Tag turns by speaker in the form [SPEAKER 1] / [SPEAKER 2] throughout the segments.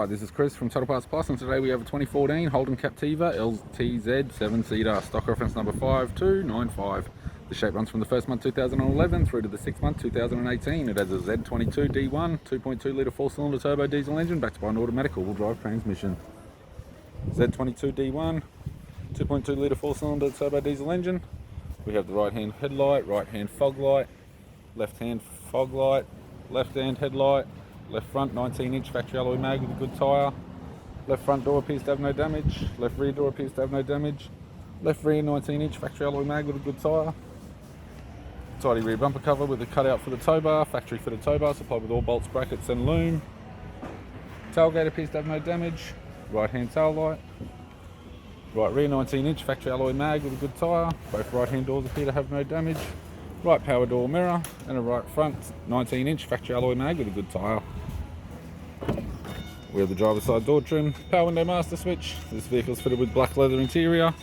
[SPEAKER 1] Hi, this is Chris from Total Parts Plus, and today we have a 2014 Holden Captiva LTZ 7-seater, stock reference number 5295. The shape runs from the first month 2011 through to the 6th month 2018. It has a Z22 D1 2.2 litre 4-cylinder turbo diesel engine backed by an automatic all-wheel drive transmission. Z22 D1 2.2 litre 4-cylinder turbo diesel engine. We have the right-hand headlight, right-hand fog light, left-hand fog light, left-hand headlight, left front 19-inch factory alloy mag with a good tyre. Left front door appears to have no damage. Left rear door appears to have no damage. Left rear 19-inch factory alloy mag with a good tyre. Tidy rear bumper cover with a cutout for the tow bar. Factory fitted tow bar supplied with all bolts, brackets and loom. Tailgate appears to have no damage. Right hand tail light. Right rear 19-inch factory alloy mag with a good tyre. Both right hand doors appear to have no damage. Right power door mirror and a right front 19-inch factory alloy mag with a good tyre. We have the driver's side door trim, power window master switch. This vehicle is fitted with black leather interior.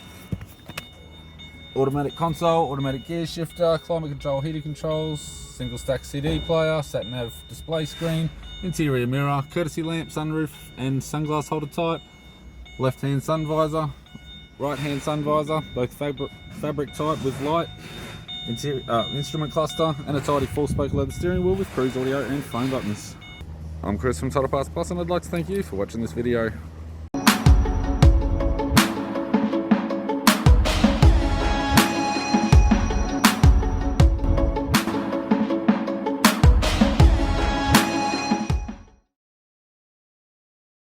[SPEAKER 1] Automatic console, automatic gear shifter, climate control, heater controls, single stack CD player, sat nav display screen, interior mirror, courtesy lamp, sunroof and sunglass holder type, left hand sun visor, right hand sun visor, both fabric type with light, instrument cluster and a tidy 4-spoke leather steering wheel with cruise audio and phone buttons. I'm Chris from Total Parts Plus, and I'd like to thank you for watching this video.